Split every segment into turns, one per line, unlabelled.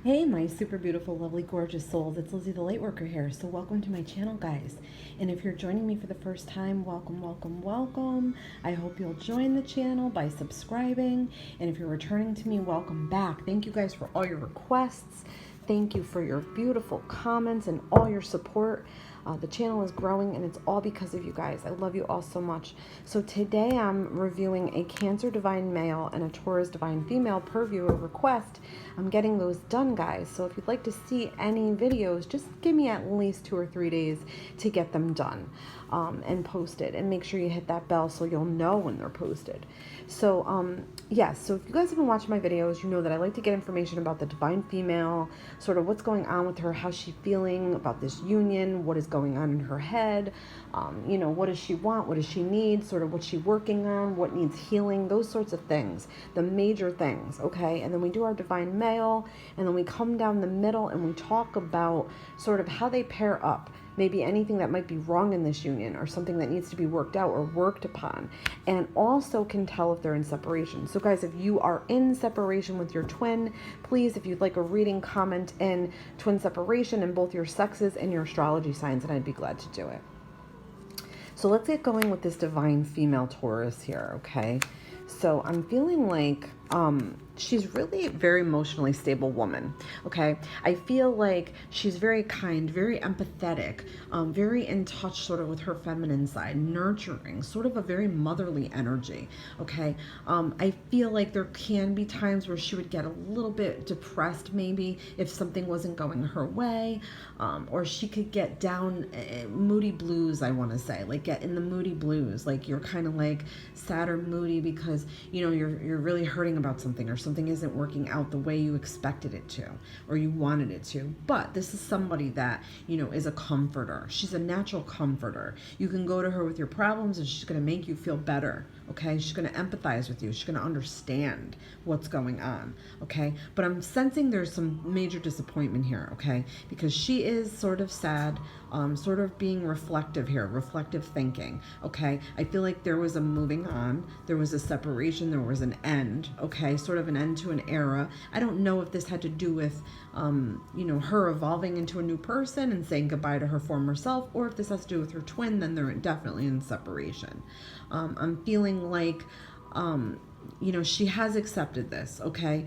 Hey, my super beautiful, lovely, gorgeous souls. It's Lizzie the Lightworker here. So welcome to my channel, guys. And if you're joining me for the first time, welcome, welcome, welcome. I hope you'll join the channel by subscribing. And if you're returning to me, welcome back. Thank you guys for all your requests. Thank you for your beautiful comments and all your support. The channel is growing and it's all because of you guys. I love you all so much. So today I'm reviewing a Cancer Divine Male and a Taurus Divine Female per viewer request. I'm getting those done, guys. So if you'd like to see any videos, just give me at least 2 or 3 days to get them done and posted. And make sure you hit that bell so you'll know when they're posted. So yes, so if you guys have been watching my videos, you know that I like to get information about the Divine Female, sort of what's going on with her, how's she feeling about this union, what is going on in her head, you know, what does she want, what does she need, sort of what's she working on, what needs healing, those sorts of things, the major things, okay? And then we do our Divine Male, and then we come down the middle and we talk about sort of how they pair up. Maybe anything that might be wrong in this union or something that needs to be worked out or worked upon, and also can tell if they're in separation. So guys, if you are in separation with your twin, please, if you'd like a reading, comment in twin separation and both your sexes and your astrology signs, and I'd be glad to do it. So let's get going with this Divine Female Taurus here, okay? So I'm feeling like she's really a very emotionally stable woman, okay? I feel like she's very kind, very empathetic, very in touch sort of with her feminine side, nurturing, sort of a very motherly energy, okay? I feel like there can be times where she would get a little bit depressed maybe if something wasn't going her way, or she could get down moody blues, I want to say, like get in the moody blues, like you're kind of like sad or moody because, you know, you're really hurting about something, or something isn't working out the way you expected it to or you wanted it to. But this is somebody that, you know, is a comforter. She's a natural comforter. You can go to her with your problems and she's going to make you feel better, okay? She's going to empathize with you. She's going to understand what's going on, okay? But I'm sensing there's some major disappointment here, okay? Because she is sort of sad, sort of being reflective here, reflective thinking, okay? I feel like there was a moving on, there was a separation, there was an end, okay? Sort of an end to an era. I don't know if this had to do with, you know, her evolving into a new person and saying goodbye to her former self, or if this has to do with her twin, then they're definitely in separation. I'm feeling like, you know, she has accepted this, okay?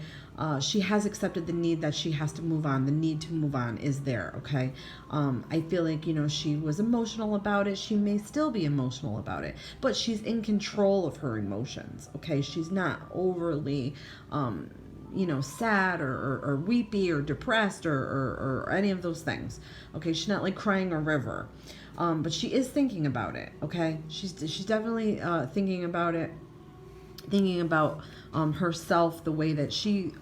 She has accepted the need that she has to move on. The need to move on is there, okay? I feel like, you know, she was emotional about it. She may still be emotional about it, but she's in control of her emotions, okay? She's not overly, you know, sad or weepy or depressed or any of those things, okay? She's not like crying a river, but she is thinking about it, okay? She's definitely thinking about it, thinking about herself, the way that she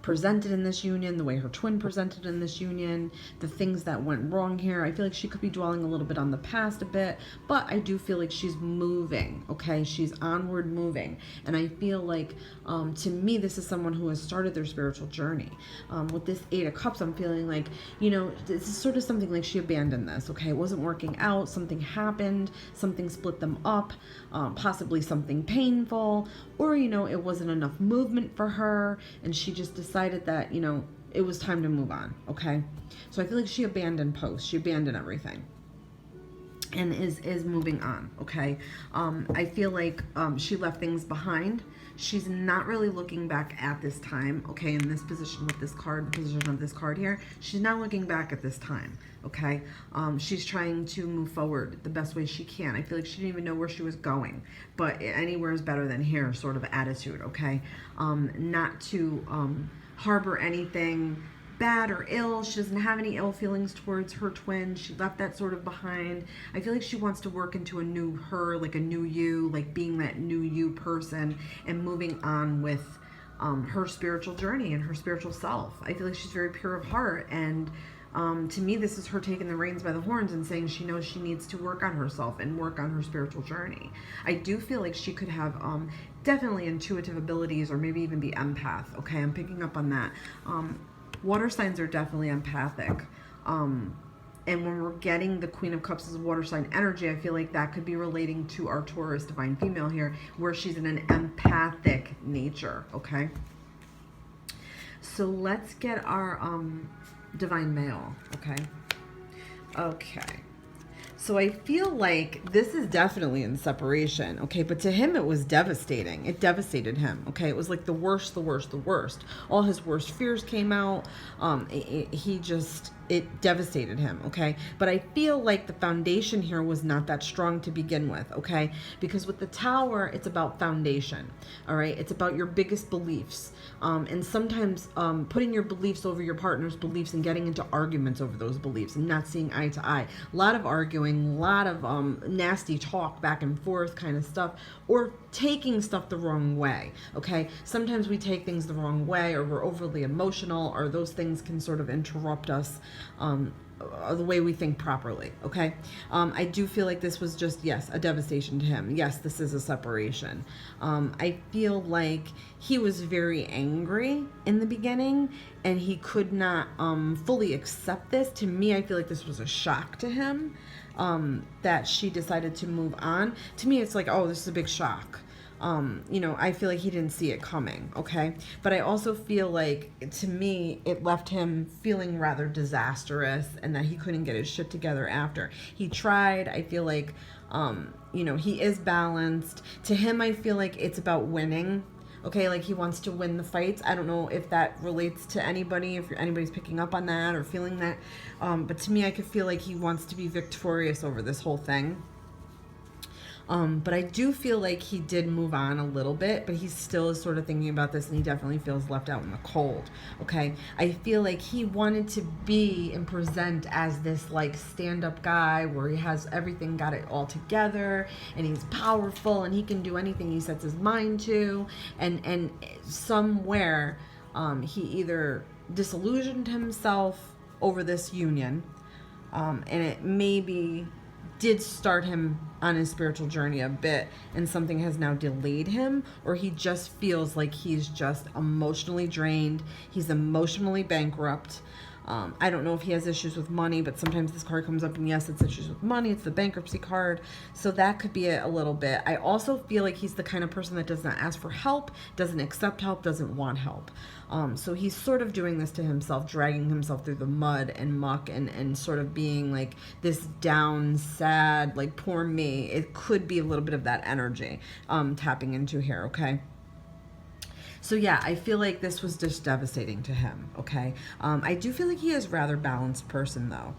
presented in this union, the way her twin presented in this union, the things that went wrong here. I feel like she could be dwelling a little bit on the past a bit, but I do feel like she's moving, okay? She's onward moving. And I feel like, to me, this is someone who has started their spiritual journey. With this 8 of Cups, I'm feeling like, you know, this is sort of something like she abandoned this, okay? It wasn't working out, something happened, something split them up, possibly something painful, or, you know, it wasn't enough movement for her, and she just decided that, you know, it was time to move on, okay? So I feel like she abandoned post, she abandoned everything, and is moving on, okay? I feel like she left things behind. She's not really looking back at this time, okay? In this position with this card, the position of this card here, she's not looking back at this time, okay? She's trying to move forward the best way she can. I feel like she didn't even know where she was going, but anywhere is better than here sort of attitude, okay? Not to harbor anything bad or ill. She doesn't have any ill feelings towards her twin. She left that sort of behind. I feel like she wants to work into a new her, like a new you, like being that new you person and moving on with her spiritual journey and her spiritual self. I feel like she's very pure of heart, and to me, this is her taking the reins by the horns and saying she knows she needs to work on herself and work on her spiritual journey. I do feel like she could have definitely intuitive abilities, or maybe even be empath, okay? I'm picking up on that. Water signs are definitely empathic. And when we're getting the Queen of Cups as water sign energy, I feel like that could be relating to our Taurus Divine Female here, where she's in an empathic nature, okay? So let's get our divine male, okay? Okay. So I feel like this is definitely in separation, okay? But to him, it was devastating. It devastated him, okay? It was like the worst, the worst, the worst. All his worst fears came out. It devastated him, okay? But I feel like the foundation here was not that strong to begin with, okay? Because with the Tower, it's about foundation, all right? It's about your biggest beliefs. And sometimes putting your beliefs over your partner's beliefs and getting into arguments over those beliefs and not seeing eye to eye. A lot of arguing, a lot of nasty talk back and forth kind of stuff, or taking stuff the wrong way, okay? Sometimes we take things the wrong way, or we're overly emotional, or those things can sort of interrupt us the way we think properly, okay? I do feel like this was just, yes, a devastation to him. Yes, this is a separation. I feel like he was very angry in the beginning, and he could not fully accept this. To me, I feel like this was a shock to him, that she decided to move on. To me, it's like, oh, this is a big shock. I feel like he didn't see it coming, okay? But I also feel like, to me, it left him feeling rather disastrous, and that he couldn't get his shit together after. He tried. I feel like, he is balanced. To him, I feel like it's about winning. Okay, like he wants to win the fights. I don't know if that relates to anybody, if anybody's picking up on that or feeling that. But to me, I could feel like he wants to be victorious over this whole thing. But I do feel like he did move on a little bit, but he still is sort of thinking about this, and he definitely feels left out in the cold, okay? I feel like he wanted to be and present as this, like, stand-up guy where he has everything, got it all together, and he's powerful, and he can do anything he sets his mind to, and somewhere he either disillusioned himself over this union, and it maybe did start him on his spiritual journey a bit, and something has now delayed him, or he just feels like he's just emotionally drained. He's emotionally bankrupt. I don't know if he has issues with money, but sometimes this card comes up, and yes, it's issues with money. It's the bankruptcy card. So that could be it a little bit. I also feel like he's the kind of person that does not ask for help, doesn't accept help, doesn't want help. So he's sort of doing this to himself, dragging himself through the mud and muck, and sort of being like this down, sad, like, poor me. It could be a little bit of that energy tapping into here, okay? So yeah, I feel like this was just devastating to him, okay? I do feel like he is a rather balanced person, though.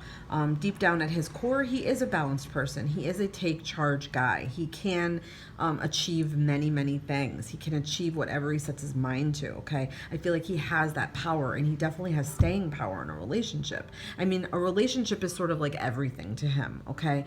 Deep down at his core, he is a balanced person. He is a take charge guy. He can achieve many, many things. He can achieve whatever he sets his mind to, okay? I feel like he has that power, and he definitely has staying power in a relationship. I mean, a relationship is sort of like everything to him, okay?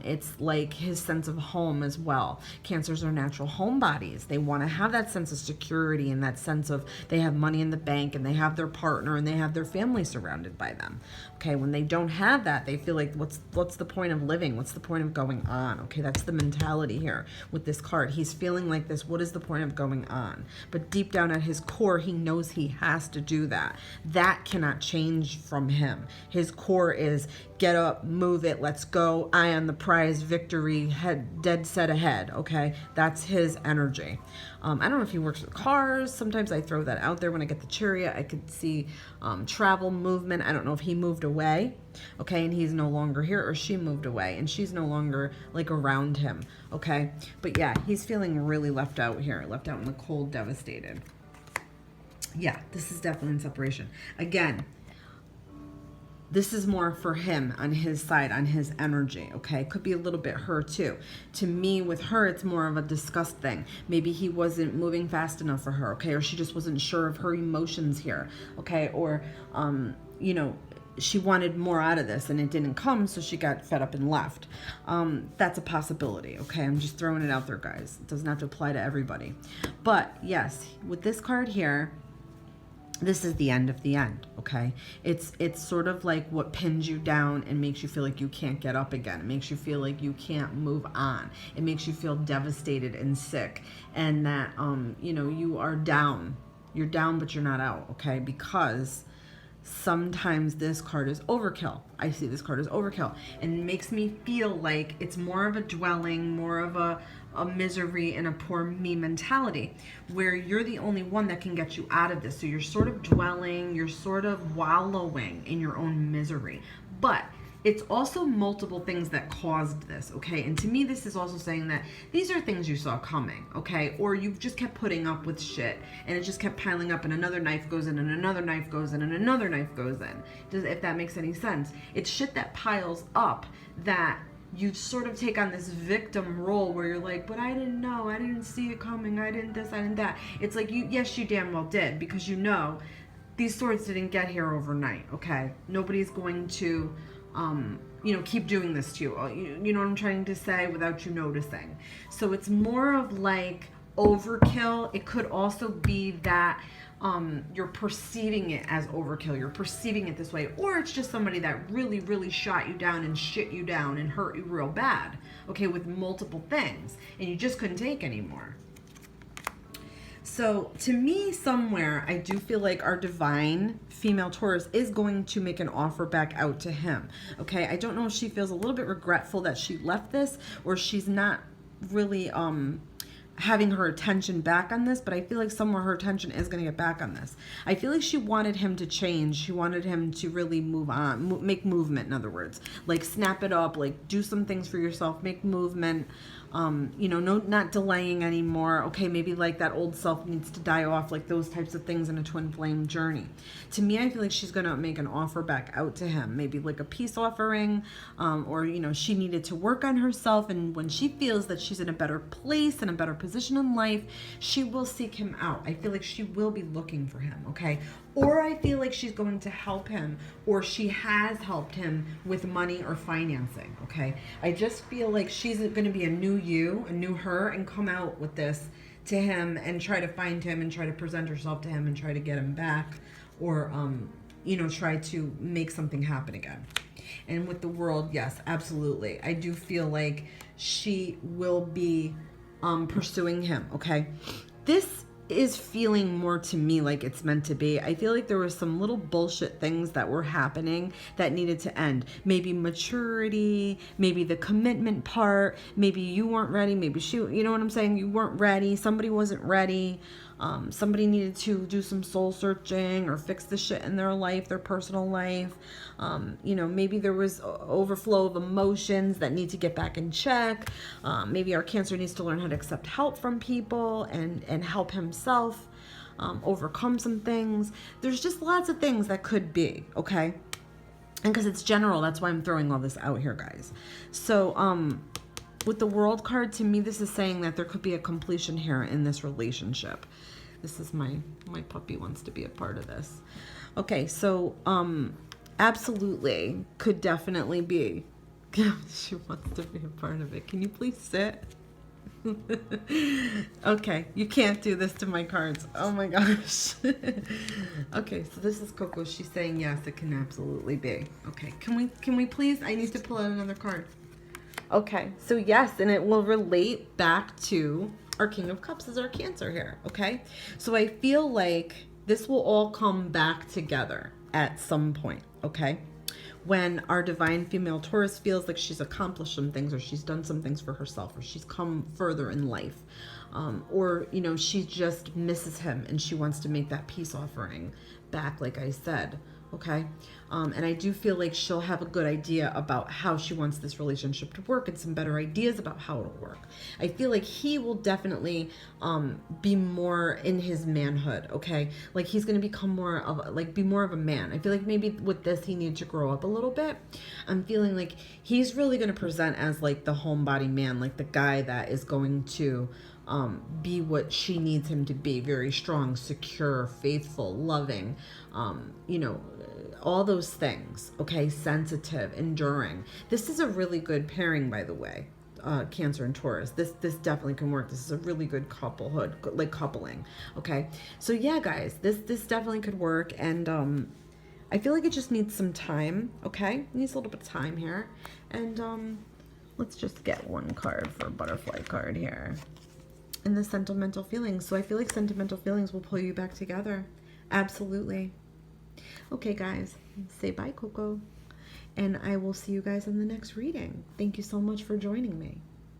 It's like his sense of home as well. Cancers are natural homebodies. They want to have that sense of security, and that sense of they have money in the bank, and they have their partner, and they have their family surrounded by them. Okay, when they don't have that, they feel like, what's the point of living? What's the point of going on? Okay, that's the mentality here with this card. He's feeling like this, what is the point of going on? But deep down at his core, he knows he has to do that. That cannot change from him. His core is get up, move it, let's go, eye on the prize, victory, head dead set ahead, okay? That's his energy. I don't know if he works with cars. Sometimes I throw that out there when I get the chariot. I could see travel, movement. I don't know if he moved away, okay, and he's no longer here, or she moved away and she's no longer, like, around him, okay? But yeah, he's feeling really left out here, left out in the cold, devastated. Yeah, this is definitely in separation. Again, this is more for him on his side, on his energy, okay? Could be a little bit her too. To me, with her, it's more of a disgust thing. Maybe he wasn't moving fast enough for her, okay? Or she just wasn't sure of her emotions here, okay? Or, she wanted more out of this and it didn't come, so she got fed up and left. That's a possibility, okay? I'm just throwing it out there, guys. It doesn't have to apply to everybody. But yes, with this card here, this is the end of the end, okay? It's sort of like what pins you down and makes you feel like you can't get up again. It makes you feel like you can't move on. It makes you feel devastated and sick, and that you are down. You're down, but you're not out, okay? Because sometimes this card is overkill. I see this card as overkill, and it makes me feel like it's more of a dwelling, more of a misery and a poor me mentality, where you're the only one that can get you out of this. So you're sort of dwelling, you're sort of wallowing in your own misery. But it's also multiple things that caused this, okay? And to me, this is also saying that these are things you saw coming, okay? Or you've just kept putting up with shit, and it just kept piling up, and another knife goes in, and another knife goes in, and another knife goes in. If that makes any sense. It's shit that piles up that you sort of take on this victim role where you're like, but I didn't know, I didn't see it coming, I didn't this, I didn't that. It's like, yes, you damn well did, because you know these swords didn't get here overnight, okay? Nobody's going to keep doing this to you. You know what I'm trying to say, without you noticing. So it's more of like overkill. It could also be that you're perceiving it as overkill. You're perceiving it this way. Or it's just somebody that really, really shot you down and shit you down and hurt you real bad, okay, with multiple things. And you just couldn't take anymore. So to me, somewhere, I do feel like our divine female Taurus is going to make an offer back out to him. Okay, I don't know if she feels a little bit regretful that she left this, or she's not really having her attention back on this, but I feel like somewhere her attention is going to get back on this. I feel like she wanted him to change. She wanted him to really move on, make movement, in other words. Like snap it up, like do some things for yourself, make movement. Not delaying anymore. Okay, maybe like that old self needs to die off, like those types of things in a twin flame journey. To me, I feel like she's going to make an offer back out to him, maybe like a peace offering, or, she needed to work on herself. And when she feels that she's in a better place and a better position in life, she will seek him out. I feel like she will be looking for him, okay? Or I feel like she's going to help him, or she has helped him with money or financing, okay? I just feel like she's going to be a new you, a new her, and come out with this to him and try to find him and try to present herself to him and try to get him back, or, try to make something happen again. And with the World, yes, absolutely. I do feel like she will be pursuing him, okay? This is feeling more to me like it's meant to be. I feel like there was some little bullshit things that were happening that needed to end. Maybe maturity, maybe the commitment part, maybe you weren't ready, maybe she, you know what I'm saying? You weren't ready, somebody wasn't ready. Somebody needed to do some soul searching or fix the shit in their life, their personal life. Maybe there was overflow of emotions that need to get back in check. Maybe our Cancer needs to learn how to accept help from people and help himself overcome some things. There's just lots of things that could be, okay? And because it's general, that's why I'm throwing all this out here, guys. So, with the World card, to me, this is saying that there could be a completion here in this relationship. This is my puppy wants to be a part of this. Okay, so absolutely could definitely be. She wants to be a part of it. Can you please sit? Okay, you can't do this to my cards. Oh my gosh. Okay, so this is Coco. She's saying yes, it can absolutely be. Okay, can we please? I need to pull out another card. Okay, so yes, and it will relate back to our King of Cups as our Cancer here, okay? So I feel like this will all come back together at some point, okay? When our divine female Taurus feels like she's accomplished some things, or she's done some things for herself, or she's come further in life, or, she just misses him and she wants to make that peace offering back, like I said, okay? And I do feel like she'll have a good idea about how she wants this relationship to work and some better ideas about how it'll work. I feel like he will definitely be more in his manhood, okay? Like he's going to become more of a man. I feel like maybe with this he needs to grow up a little bit. I'm feeling like he's really going to present as like the homebody man, like the guy that is going to be what she needs him to be. Very strong, secure, faithful, loving, all those things, okay? Sensitive, enduring. This is a really good pairing, by the way, Cancer and Taurus. This definitely can work. This is a really good coupling, okay? So yeah, guys, this definitely could work, and I feel like it just needs some time, okay? It needs a little bit of time here, and let's just get one card for a butterfly card here. And the sentimental feelings. So I feel like sentimental feelings will pull you back together. Absolutely. Okay, guys, say bye, Coco. And I will see you guys in the next reading. Thank you so much for joining me.